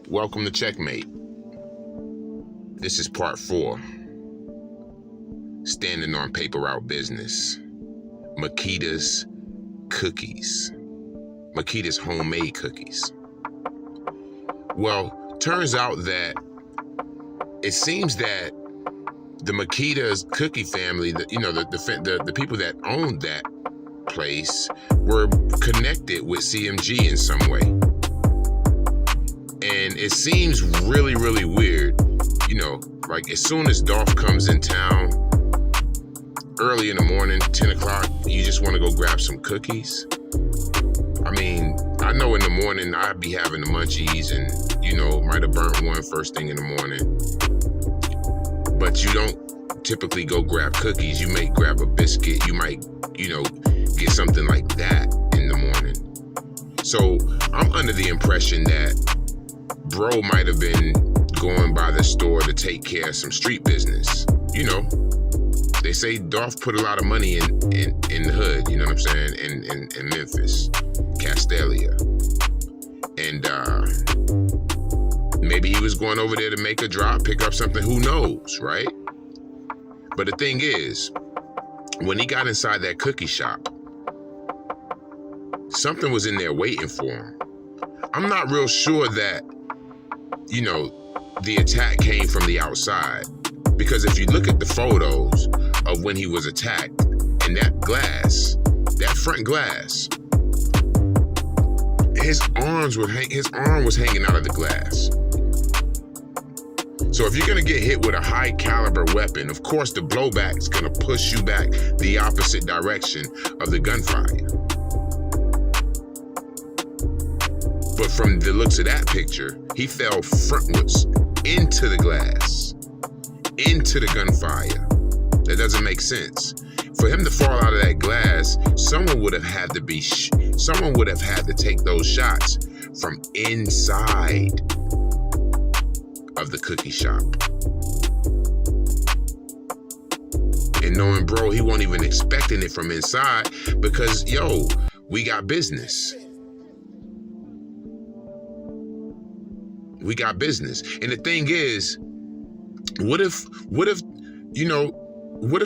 Welcome to Checkmate. This is part 4. Standing on paper route business. Makeda's cookies. Makeda's homemade cookies. Well, turns out that it seems that the Makeda's cookie family, the people that owned that place were connected with CMG in some way. And it seems really, really weird. Like as soon as Dolph comes in town, early in the morning, 10 o'clock, you just want to go grab some cookies. I mean, I know in the morning I'd be having the munchies and, might have burnt one first thing in the morning. But you don't typically go grab cookies. You may grab a biscuit. You might, get something like that in the morning. So I'm under the impression that bro might have been going by the store to take care of some street business. They say Dolph put a lot of money in the hood, you know what I'm saying, in Memphis, Castelia. And maybe he was going over there to make a drop, pick up something, who knows, right? But the thing is, when he got inside that cookie shop, something was in there waiting for him. I'm not real sure that, the attack came from the outside. Because if you look at the photos of when he was attacked, and that front glass, his arm was hanging out of the glass. So if you're gonna get hit with a high caliber weapon, of course the blowback is gonna push you back the opposite direction of the gunfire. But from the looks of that picture, he fell frontwards into the glass, into the gunfire. That doesn't make sense. For him to fall out of that glass, someone would have had to take those shots from inside of the cookie shop. And knowing bro, he wasn't even expecting it from inside because, we got business. We got business. And the thing is, what if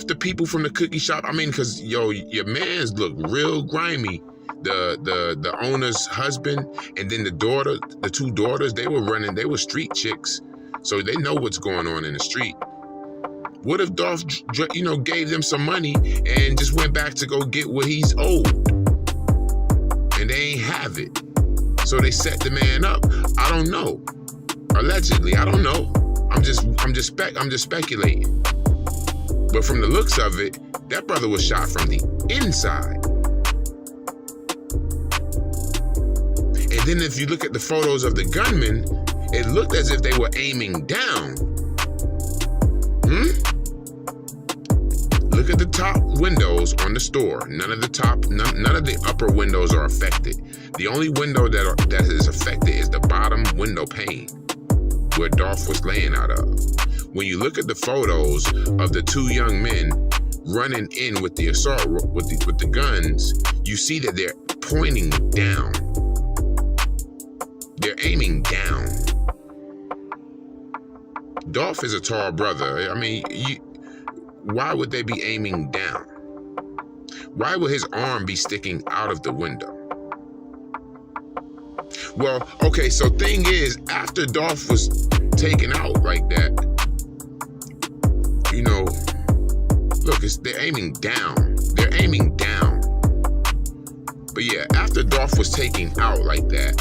the people from the cookie shop, because your mans look real grimy. The owner's husband and then the two daughters, they were street chicks. So they know what's going on in the street. What if Dolph, gave them some money and just went back to go get what he's owed? And they ain't have it. So they set the man up. I don't know. Allegedly, I don't know. I'm just speculating. But from the looks of it, that brother was shot from the inside. And then if you look at the photos of the gunmen, it looked as if they were aiming down. Look at the top windows on the store. None of the upper windows are affected. The only window that is affected is the bottom window pane, where Dolph was laying out of. When you look at the photos of the two young men running in with the assault with the guns, you see that they're pointing down. They're aiming down. Dolph is a tall brother. Why would they be aiming down? Why would his arm be sticking out of the window? Well, okay, so thing is, after Dolph was taken out like that, look, they're aiming down. They're aiming down. But yeah, after Dolph was taken out like that,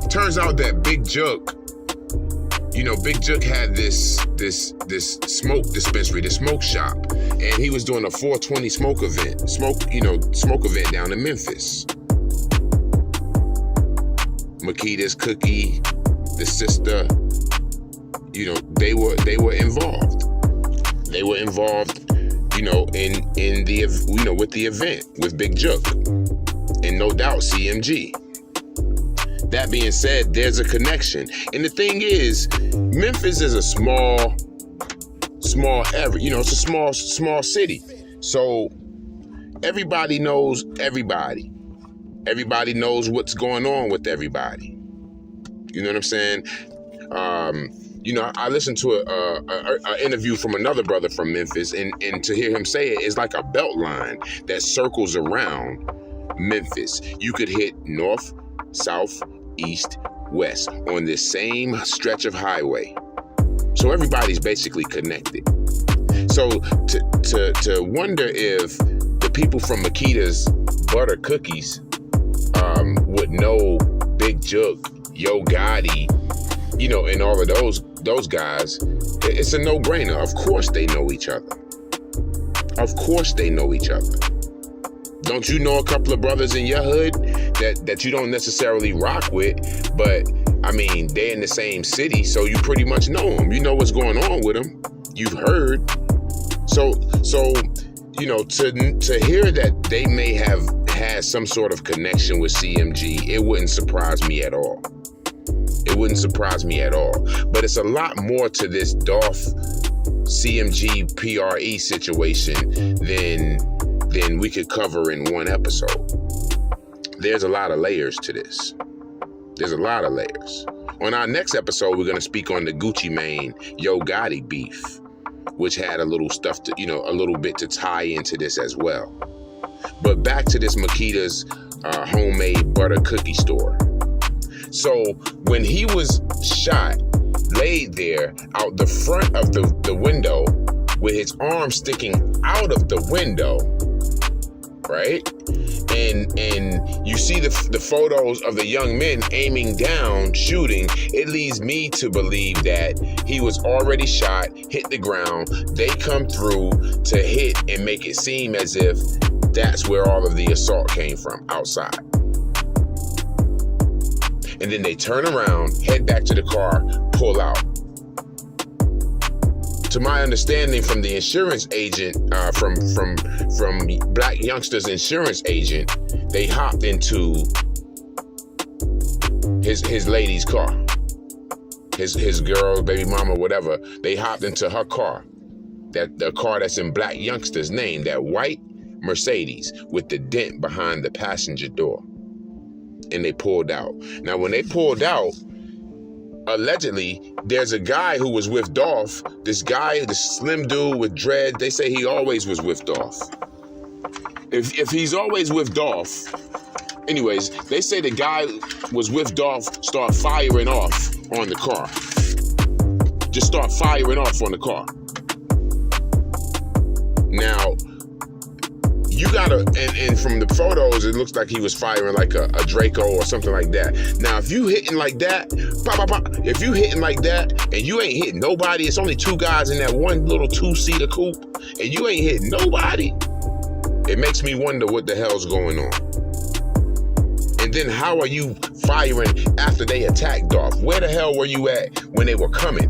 turns out that Big Jook, Big Jook had this smoke dispensary, this smoke shop, and he was doing a 420 smoke event down in Memphis. Makeda's cookie, the sister, they were involved. They were involved, in the with the event with Big Jook, and no doubt CMG. That being said, there's a connection. And the thing is, Memphis is a small area. It's a small city. So everybody knows everybody. Everybody knows what's going on with everybody. You know what I'm saying? I listened to a interview from another brother from Memphis, and to hear him say it is like a belt line that circles around Memphis. You could hit north, south, east, west on this same stretch of highway. So everybody's basically connected. So to wonder if the people from Makeda's butter cookies would know Big Jook, Yo Gotti, and all of those guys, it's a no-brainer. Of course they know each other. Of course they know each other. Don't you know a couple of brothers in your hood that you don't necessarily rock with, but I mean, they're in the same city, so you pretty much know them. You know what's going on with them. You've heard. So to hear that they may have had some sort of connection with CMG, it wouldn't surprise me at all. It wouldn't surprise me at all. But it's a lot more to this Dolph CMG PRE situation than we could cover in one episode. There's a lot of layers to this. There's a lot of layers. On our next episode, we're going to speak on the Gucci Mane Yo Gotti beef, which had a little stuff to, a little bit to tie into this as well. But back to this Makeda's homemade butter cookie store. So when he was shot, laid there out the front of the window with his arm sticking out of the window, right? And you see the photos of the young men aiming down, shooting. It leads me to believe that he was already shot, hit the ground. They come through to hit and make it seem as if that's where all of the assault came from, outside. And then they turn around, head back to the car, pull out. To my understanding from the insurance agent, from Black Youngster's insurance agent, they hopped into his lady's car. His girl, baby mama, whatever. They hopped into her car. The car that's in Black Youngster's name, that white Mercedes with the dent behind the passenger door. And they pulled out. Now, when they pulled out, allegedly, there's a guy who was with Dolph. This guy, the slim dude with dread, they say he always was with Dolph. If he's always with Dolph, anyways, they say the guy was with Dolph, start firing off on the car. Just start firing off on the car. Now, you gotta, and from the photos, it looks like he was firing like a Draco or something like that. Now, if you hitting like that, pop, pop, pop, if you hitting like that, and you ain't hitting nobody, it's only two guys in that one little two-seater coupe, and you ain't hitting nobody, it makes me wonder what the hell's going on. And then how are you firing after they attacked Dolph? Where the hell were you at when they were coming?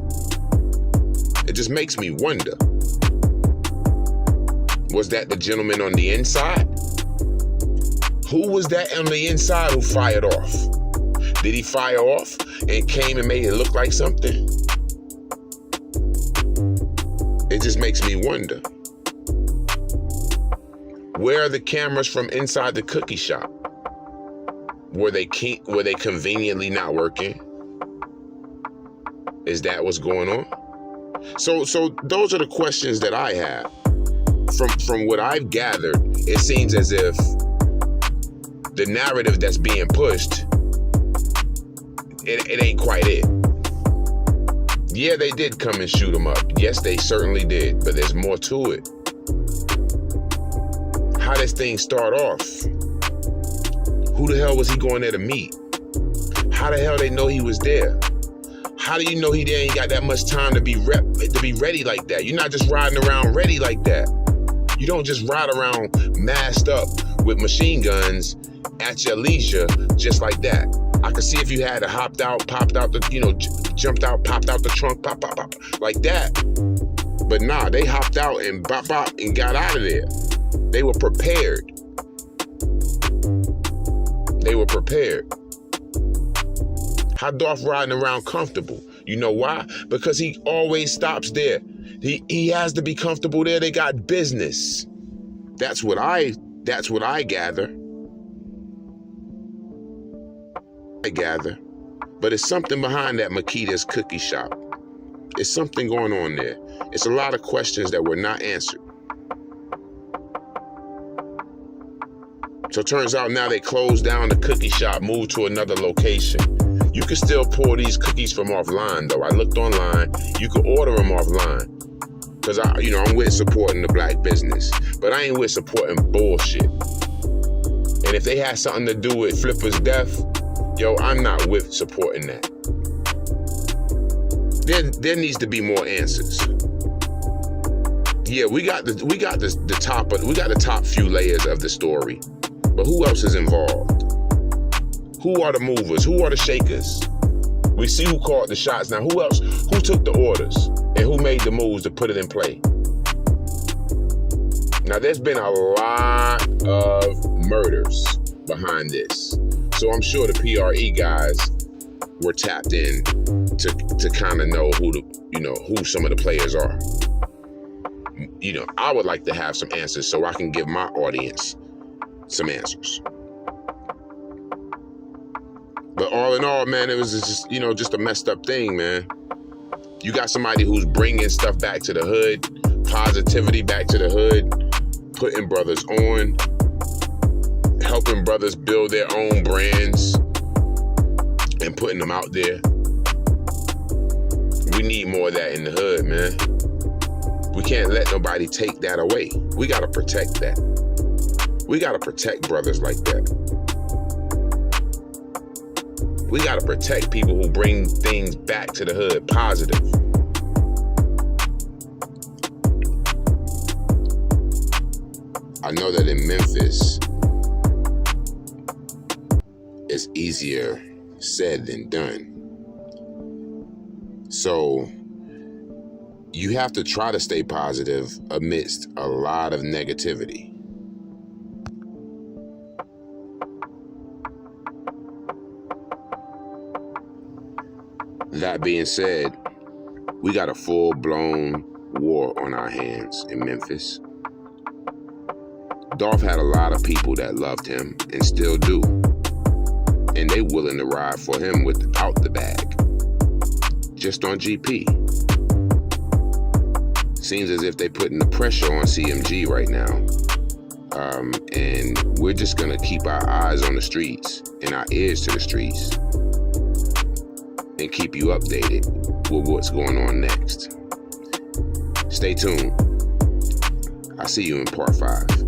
It just makes me wonder. Was that the gentleman on the inside? Who was that on the inside who fired off? Did he fire off and came and made it look like something? It just makes me wonder. Where are the cameras from inside the cookie shop? Were they conveniently not working? Is that what's going on? So those are the questions that I have. From what I've gathered, it seems as if the narrative that's being pushed, it ain't quite it. Yeah, they did come and shoot him up. Yes, they certainly did, but there's more to it. How this thing start off? Who the hell was he going there to meet? How the hell they know he was there? How do you know he ain't got that much time to be ready like that? You're not just riding around ready like that. You don't just ride around masked up with machine guns at your leisure just like that. I could see if you had popped out, jumped out, popped out the trunk, pop, like that. But nah, they hopped out and bop, and got out of there. They were prepared. They were prepared. How Dolph riding around comfortable? You know why? Because he always stops there. He has to be comfortable there. They got business. That's what I gather. But it's something behind that Makeda's cookie shop. It's something going on there. It's a lot of questions that were not answered. So it turns out now they closed down the cookie shop, moved to another location. You can still pour these cookies from offline though. I looked online, you can order them offline. Cause I'm with supporting the black business, but I ain't with supporting bullshit. And if they had something to do with Flipper's death, yo, I'm not with supporting that. There needs to be more answers. Yeah, we got the top few layers of the story, but who else is involved? Who are the movers? Who are the shakers? We see who called the shots. Now, who else? Who took the orders and who made the moves to put it in play? Now, there's been a lot of murders behind this, so I'm sure the PRE guys were tapped in to kind of know who some of the players are. I would like to have some answers so I can give my audience some answers. But all in all, man, it was just a messed up thing, man. You got somebody who's bringing stuff back to the hood, positivity back to the hood, putting brothers on, helping brothers build their own brands and putting them out there. We need more of that in the hood, man. We can't let nobody take that away. We gotta protect that. We gotta protect brothers like that. We gotta protect people who bring things back to the hood, positive. I know that in Memphis, it's easier said than done. So you have to try to stay positive amidst a lot of negativity. That being said, we got a full-blown war on our hands in Memphis. Dolph had a lot of people that loved him and still do. And they willing to ride for him without the bag. Just on GP. Seems as if they putting the pressure on CMG right now. And we're just gonna keep our eyes on the streets and our ears to the streets and keep you updated with what's going on next. Stay tuned. I'll see you in part 5.